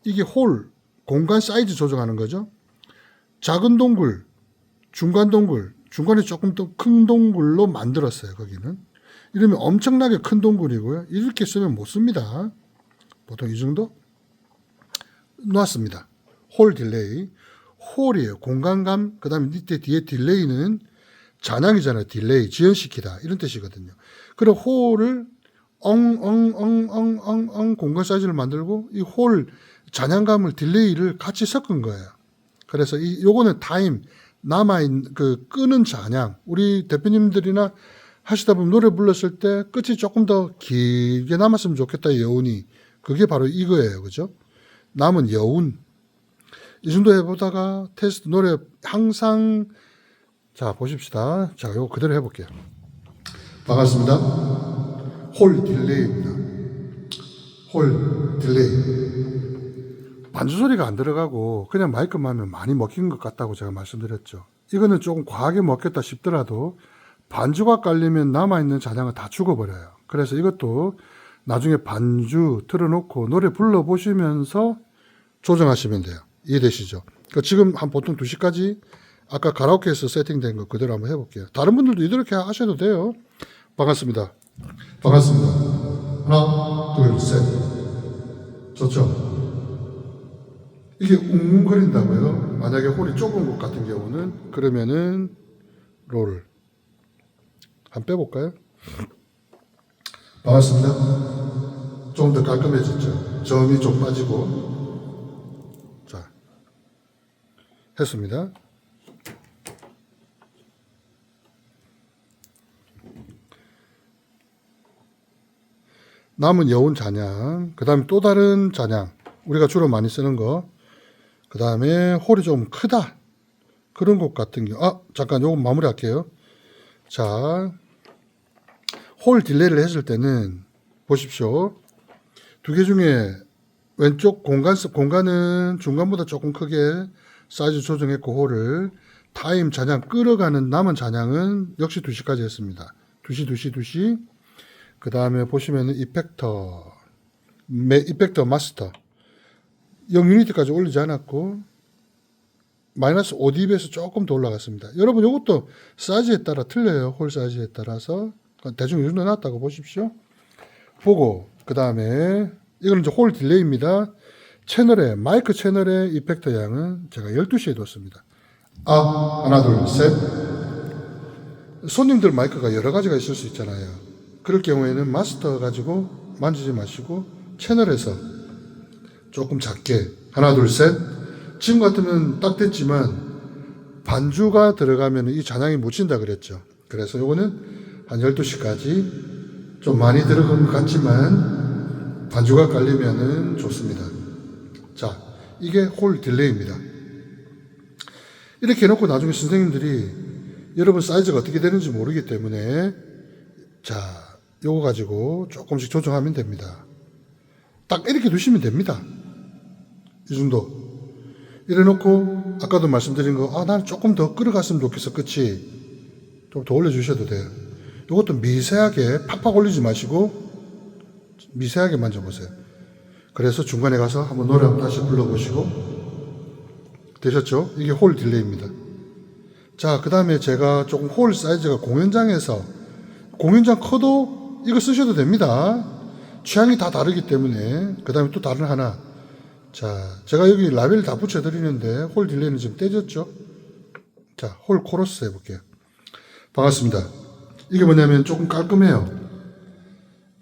이게 공간 사이즈 조정하는 거죠. 작은 동굴, 중간 동굴, 중간에 조금 더 큰 동굴로 만들었어요. 거기는. 이러면 엄청나게 큰 동굴이고요. 이렇게 쓰면 못 씁니다. 보통 이 정도 놨습니다. 홀 딜레이. 홀이에요. 공간감. 그 다음에 밑에 뒤에 딜레이는 잔향이잖아요. 딜레이. 지연시키다. 이런 뜻이거든요. 그리고 홀을 공간 사이즈를 만들고 이 홀 잔향감을 딜레이를 같이 섞은 거예요. 그래서 요거는 타임 남아있는 그 끄는 잔향. 우리 대표님들이나 하시다 보면 노래 불렀을 때 끝이 조금 더 길게 남았으면 좋겠다, 여운이. 그게 바로 이거예요. 그죠? 남은 여운. 이 정도 해보다가 테스트 노래 항상, 자, 보십시다. 자, 이거 그대로 해볼게요. 반갑습니다. 홀 딜레이입니다. 홀 딜레이. 반주 소리가 안 들어가고 그냥 마이크만 하면 많이 먹힌 것 같다고 제가 말씀드렸죠. 이거는 조금 과하게 먹혔다 싶더라도 반주가 깔리면 남아있는 잔향은 다 죽어버려요. 그래서 이것도 나중에 반주 틀어놓고 노래 불러보시면서 조정하시면 돼요. 이해되시죠? 그러니까 지금 한 보통 2시까지 아까 가라오케에서 세팅된 거 그대로 한번 해볼게요. 다른 분들도 이렇게 하셔도 돼요. 반갑습니다. 반갑습니다. 하나, 둘, 셋. 좋죠? 이게 웅웅거린다고요? 만약에 홀이 좁은 곳 같은 경우는 그러면은 롤을 한번 빼볼까요? 반갑습니다. 좀 더 깔끔해졌죠? 저음이 좀 빠지고. 자, 했습니다. 남은 여운 잔향, 그 다음에 또 다른 잔향, 우리가 주로 많이 쓰는 거, 그 다음에 홀이 좀 크다. 그런 곳 같은 경우, 잠깐 요거 마무리 할게요. 자, 홀 딜레이를 했을 때는 보십시오. 두 개 중에 왼쪽 공간은 중간보다 조금 크게 사이즈 조정했고 홀을 타임 잔향 끌어가는 남은 잔향은 역시 2시까지 했습니다. 2시. 그 다음에 보시면은 이펙터 마스터 0유니트까지 올리지 않았고 마이너스 5dB에서 조금 더 올라갔습니다. 여러분 이것도 사이즈에 따라 틀려요. 홀 사이즈에 따라서 대충 이 정도 놨다고 보십시오. 보고 그 다음에 이거는 이제 홀 딜레이입니다. 마이크 채널의 이펙터 양은 제가 12시에 뒀습니다. 하나 둘 셋. 손님들 마이크가 여러 가지가 있을 수 있잖아요. 그럴 경우에는 마스터 가지고 만지지 마시고 채널에서 조금 작게 하나 둘 셋. 지금 같으면 딱 됐지만 반주가 들어가면 이 잔향이 묻힌다 그랬죠. 그래서 요거는 한 12시까지 좀 많이 들어간 것 같지만 반주가 깔리면은 좋습니다. 자, 이게 홀 딜레이입니다. 이렇게 해놓고 나중에 선생님들이 여러분 사이즈가 어떻게 되는지 모르기 때문에 자, 요거 가지고 조금씩 조정하면 됩니다. 딱 이렇게 두시면 됩니다. 이 정도. 이래 놓고 아까도 말씀드린 거 나는 조금 더 끌어갔으면 좋겠어. 그치? 좀 더 올려주셔도 돼요. 이것도 미세하게 팍팍 올리지 마시고 미세하게 만져보세요. 그래서 중간에 가서 한번 노래 한번 다시 불러보시고 되셨죠? 이게 홀 딜레이입니다. 자, 그 다음에 제가 조금 홀 사이즈가 공연장 커도 이거 쓰셔도 됩니다. 취향이 다 다르기 때문에. 그 다음에 또 다른 하나. 자, 제가 여기 라벨 다 붙여드리는데 홀 딜레이는 지금 떼졌죠? 자, 홀 코러스 해볼게요. 반갑습니다. 이게 뭐냐면 조금 깔끔해요.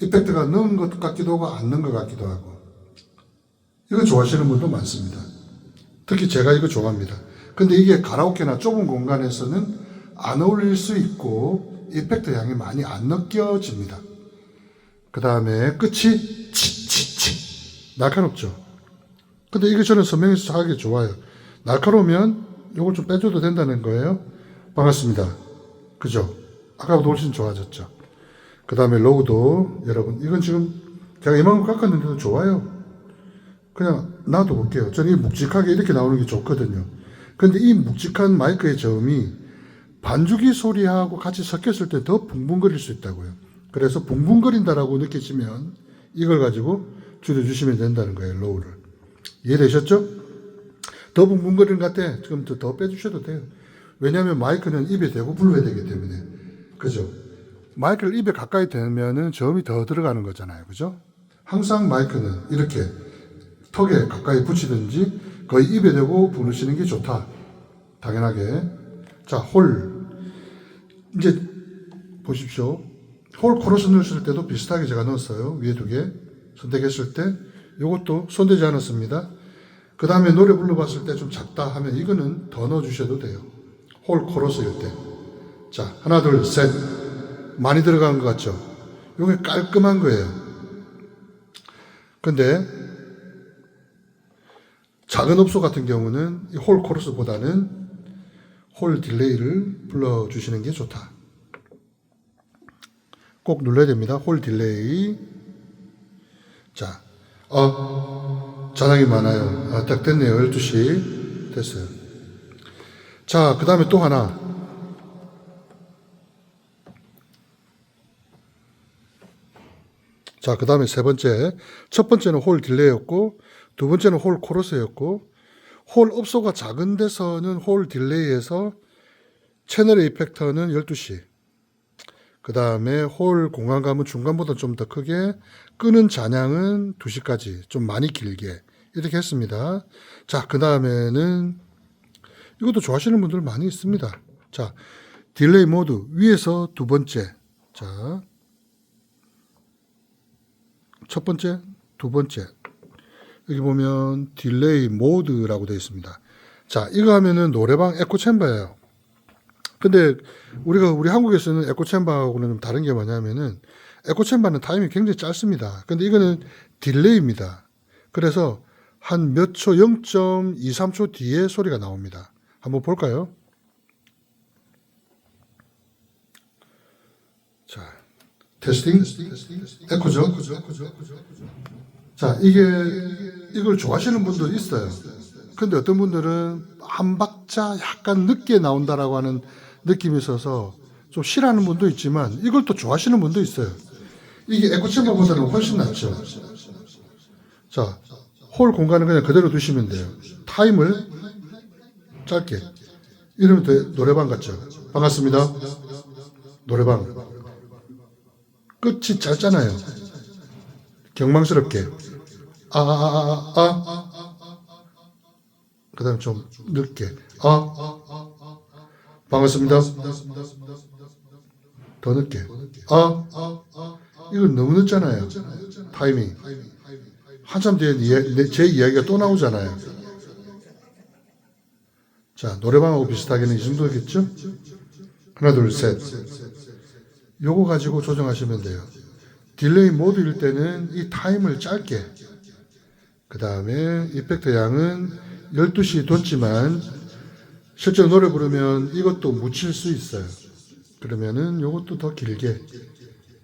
이펙트가 넣은 것 같기도 하고 안 넣은 것 같기도 하고. 이거 좋아하시는 분도 많습니다. 특히 제가 이거 좋아합니다. 근데 이게 가라오케나 좁은 공간에서는 안 어울릴 수 있고 이펙트 향이 많이 안 느껴집니다. 그 다음에 끝이 치치치 날카롭죠. 근데 이게 저는 선명해서 하기 좋아요. 날카로우면 이걸 좀 빼줘도 된다는 거예요. 반갑습니다. 그죠? 아까보다 훨씬 좋아졌죠. 그 다음에 로우도 여러분 이건 지금 제가 이만큼 깎았는데도 좋아요. 그냥 놔둬볼게요. 저는 이 묵직하게 이렇게 나오는 게 좋거든요. 근데 이 묵직한 마이크의 저음이 반주기 소리하고 같이 섞였을 때 더 붕붕거릴 수 있다고요. 그래서 붕붕거린다라고 느끼시면 이걸 가지고 줄여주시면 된다는 거예요. 로우를. 이해되셨죠? 더 붕붕거리는 것 같아. 지금 더 빼주셔도 돼요. 왜냐하면 마이크는 입에 대고 불러야 되기 때문에. 그죠? 마이크를 입에 가까이 대면은 저음이 더 들어가는 거잖아요. 그죠? 항상 마이크는 이렇게 턱에 가까이 붙이든지 거의 입에 대고 부르시는 게 좋다. 당연하게. 자, 홀. 이제 보십시오. 홀 코러스 넣으실 때도 비슷하게 제가 넣었어요. 위에 2개 선택했을 때 이것도 손대지 않았습니다. 그 다음에 노래 불러봤을 때 좀 작다 하면 이거는 더 넣어주셔도 돼요. 홀 코러스일 때. 자, 하나 둘 셋. 많이 들어간 것 같죠? 이게 깔끔한 거예요. 근데 작은 업소 같은 경우는 이 홀 코러스보다는 홀 딜레이를 불러주시는 게 좋다. 꼭 눌러야 됩니다. 홀 딜레이. 자, 잔향이 많아요. 딱 됐네요. 12시 됐어요. 자, 그 다음에 또 하나. 자, 그 다음에 세 번째. 첫 번째는 홀 딜레이였고, 두 번째는 홀 코러스였고, 홀 업소가 작은 데서는 홀 딜레이에서 채널의 이펙터는 12시. 그 다음에 홀 공간감은 중간보다 좀 더 크게, 끄는 잔향은 2시까지 좀 많이 길게 이렇게 했습니다. 자, 그 다음에는 이것도 좋아하시는 분들 많이 있습니다. 자, 딜레이 모드 위에서 두 번째. 자, 첫 번째, 두 번째. 여기 보면 딜레이 모드라고 되어 있습니다. 자, 이거 하면은 노래방 에코 챔버예요. 근데 우리 한국에서는 에코 챔버하고는 다른 게 뭐냐면은 에코 챔버는 타임이 굉장히 짧습니다. 근데 이거는 딜레이입니다. 그래서 한 몇 초, 0.23초 뒤에 소리가 나옵니다. 한번 볼까요? 자, 테스팅. 에코죠? 자, 이걸 좋아하시는 분도 있어요. 근데 어떤 분들은 한 박자 약간 늦게 나온다라고 하는 느낌이 있어서 좀 싫어하는 분도 있지만 이걸 또 좋아하시는 분도 있어요. 이게 에코챔버보다는 훨씬 낫죠. 자, 홀 공간은 그냥 그대로 두시면 돼요. 타임을 짧게. 이러면 노래방 같죠. 반갑습니다. 노래방. 끝이 짧잖아요. 경망스럽게. 그 다음에 좀 늦게. 반갑습니다. 더 늦게. 이건 너무 늦잖아요. 타이밍. 한참 뒤에 제 이야기가 또 나오잖아요. 자, 노래방하고 비슷하게는 이 정도겠죠? 하나, 둘, 셋. 요거 가지고 조정하시면 돼요. 딜레이 모드일 때는 이 타임을 짧게. 그 다음에 이펙트 양은 12시 뒀지만 실제로 노래 부르면 이것도 묻힐 수 있어요. 그러면은 요것도 더 길게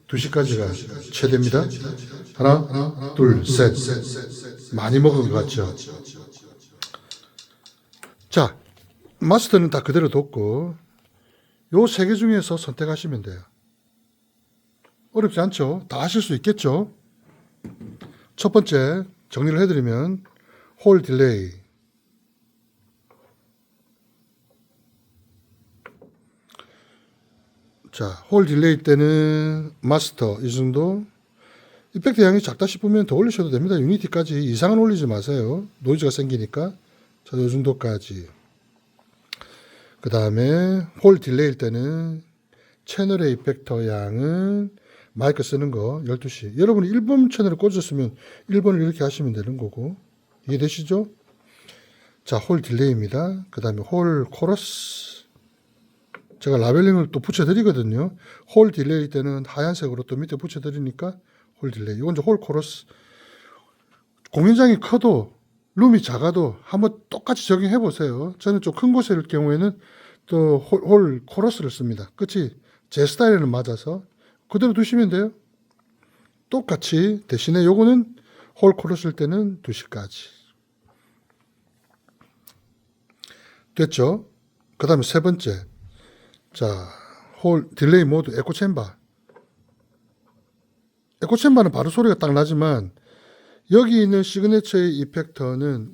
2시까지가 최대입니다. 하나, 둘, 셋. 많이 먹은 것 같죠? 자, 마스터는 다 그대로 뒀고 요 3개 중에서 선택하시면 돼요. 어렵지 않죠? 다 하실 수 있겠죠? 첫 번째 정리를 해드리면 홀 딜레이. 자, 홀 딜레이 때는 마스터 이 정도. 이펙트 양이 작다 싶으면 더 올리셔도 됩니다. 유니티까지 이상은 올리지 마세요. 노이즈가 생기니까. 자, 이 정도까지. 그 다음에 홀 딜레이일 때는 채널의 이펙터 양은 마이크 쓰는 거 12시. 여러분이 1번 채널을 꽂았으면 1번을 이렇게 하시면 되는 거고. 이해되시죠? 자, 홀 딜레이입니다. 그 다음에 홀 코러스. 제가 라벨링을 또 붙여드리거든요. 홀 딜레이 때는 하얀색으로 또 밑에 붙여드리니까 홀 딜레이. 이건 이제 홀 코러스. 공연장이 커도 룸이 작아도 한번 똑같이 적용해 보세요. 저는 좀 큰 곳일 경우에는 또 홀 코러스를 씁니다. 끝이 제 스타일에는 맞아서 그대로 두시면 돼요. 똑같이. 대신에 요거는 홀 코러스일 때는 2시까지. 됐죠? 그 다음에 세 번째. 자, 홀 딜레이 모드 에코 챔버. 에코 챔버는 바로 소리가 딱 나지만 여기 있는 시그네처의 이펙터는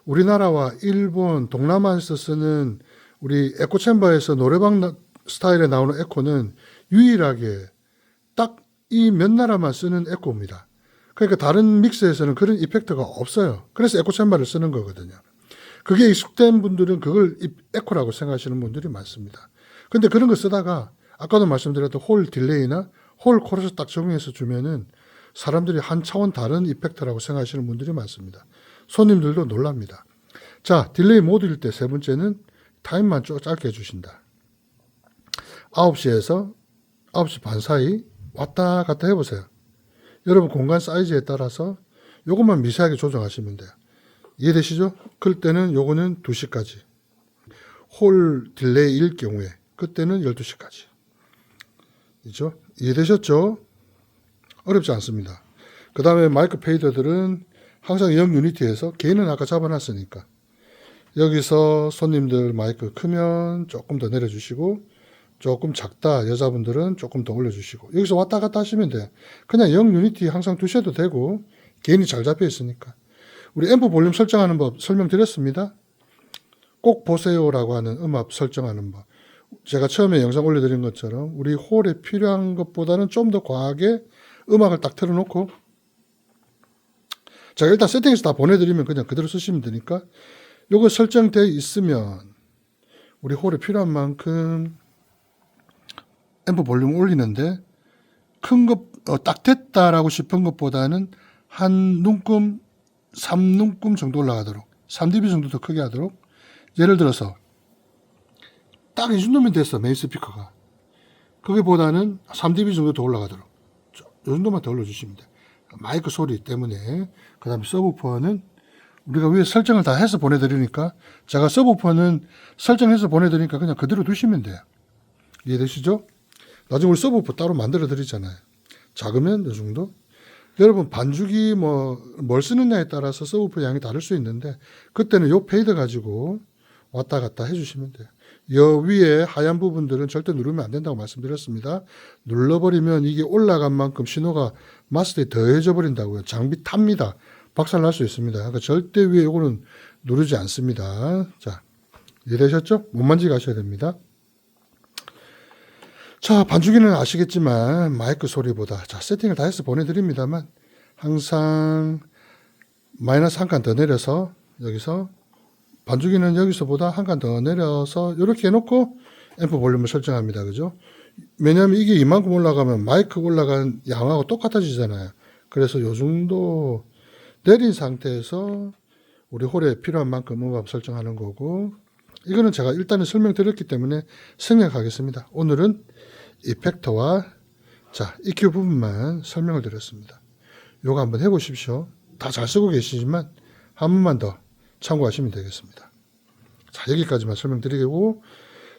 우리나라와 일본, 동남아에서 쓰는 우리 에코 챔버에서 노래방 스타일에 나오는 에코는 유일하게 딱 이 몇 나라만 쓰는 에코입니다. 그러니까 다른 믹스에서는 그런 이펙터가 없어요. 그래서 에코 챔버를 쓰는 거거든요. 그게 익숙된 분들은 그걸 에코라고 생각하시는 분들이 많습니다. 근데 그런 거 쓰다가 아까도 말씀드렸던 홀 딜레이나 홀 코러스 딱 적용해서 주면은 사람들이 한 차원 다른 이펙터라고 생각하시는 분들이 많습니다. 손님들도 놀랍니다. 자, 딜레이 모드일 때 세 번째는 타임만 짧게 해주신다. 9시에서 9시 반 사이 왔다 갔다 해보세요. 여러분 공간 사이즈에 따라서 요것만 미세하게 조정하시면 돼요. 이해되시죠? 그럴 때는 요거는 2시까지. 홀 딜레이일 경우에 그때는 12시까지. 그죠? 이해되셨죠? 어렵지 않습니다. 그 다음에 마이크 페이더들은 항상 0 유니티에서 게인은 아까 잡아놨으니까 여기서 손님들 마이크 크면 조금 더 내려주시고 조금 작다 여자분들은 조금 더 올려주시고 여기서 왔다 갔다 하시면 돼요. 그냥 0 유니티 항상 두셔도 되고 게인이 잘 잡혀 있으니까. 우리 앰프 볼륨 설정하는 법 설명드렸습니다. 꼭 보세요라고 하는 음압 설정하는 법. 제가 처음에 영상 올려드린 것처럼 우리 홀에 필요한 것보다는 좀 더 과하게 음악을 딱 틀어놓고 자, 일단 세팅해서 다 보내드리면 그냥 그대로 쓰시면 되니까 요거 설정되어 있으면 우리 홀에 필요한 만큼 앰프 볼륨 올리는데 큰 것, 딱 됐다라고 싶은 것보다는 한 눈금, 3눈금 정도 올라가도록 3dB 정도 더 크게 하도록 예를 들어서 딱 이 정도면 됐어. 메인 스피커가. 거기보다는 3dB 정도 더 올라가도록 이 정도만 더 올려주시면 돼요. 마이크 소리 때문에. 그 다음에 서브우퍼는 우리가 위에 설정을 다 해서 보내드리니까 제가 서브우퍼는 설정해서 보내드리니까 그냥 그대로 두시면 돼요. 이해되시죠? 나중에 우리 서브우퍼 따로 만들어 드리잖아요. 작으면 이 정도. 여러분 반죽이 뭘 쓰느냐에 따라서 서브풀 양이 다를 수 있는데 그때는 요 페이드 가지고 왔다 갔다 해주시면 돼요. 여 위에 하얀 부분들은 절대 누르면 안 된다고 말씀드렸습니다. 눌러버리면 이게 올라간 만큼 신호가 마스터에 더해져 버린다고요. 장비 탑니다. 박살 날 수 있습니다. 그러니까 절대 위에 요거는 누르지 않습니다. 자, 이해되셨죠? 못 만지게 하셔야 됩니다. 자, 반죽이는 아시겠지만 마이크 소리보다 자 세팅을 다 해서 보내드립니다만 항상 마이너스 한 칸 더 내려서 여기서 반죽이는 여기서보다 한 칸 더 내려서 이렇게 해놓고 앰프 볼륨을 설정합니다. 그죠? 왜냐하면 이게 이만큼 올라가면 마이크 올라간 양하고 똑같아지잖아요. 그래서 요 정도 내린 상태에서 우리 홀에 필요한 만큼 음압 설정하는 거고 이거는 제가 일단은 설명드렸기 때문에 생략하겠습니다. 오늘은 이펙터와 자 EQ 부분만 설명을 드렸습니다. 요거 한번 해보십시오. 다 잘 쓰고 계시지만 한 번만 더 참고하시면 되겠습니다. 자 여기까지만 설명드리고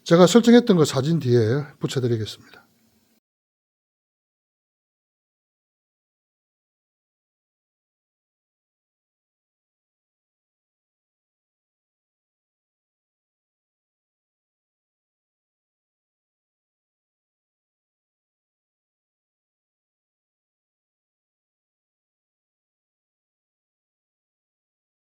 제가 설정했던 거 사진 뒤에 붙여드리겠습니다.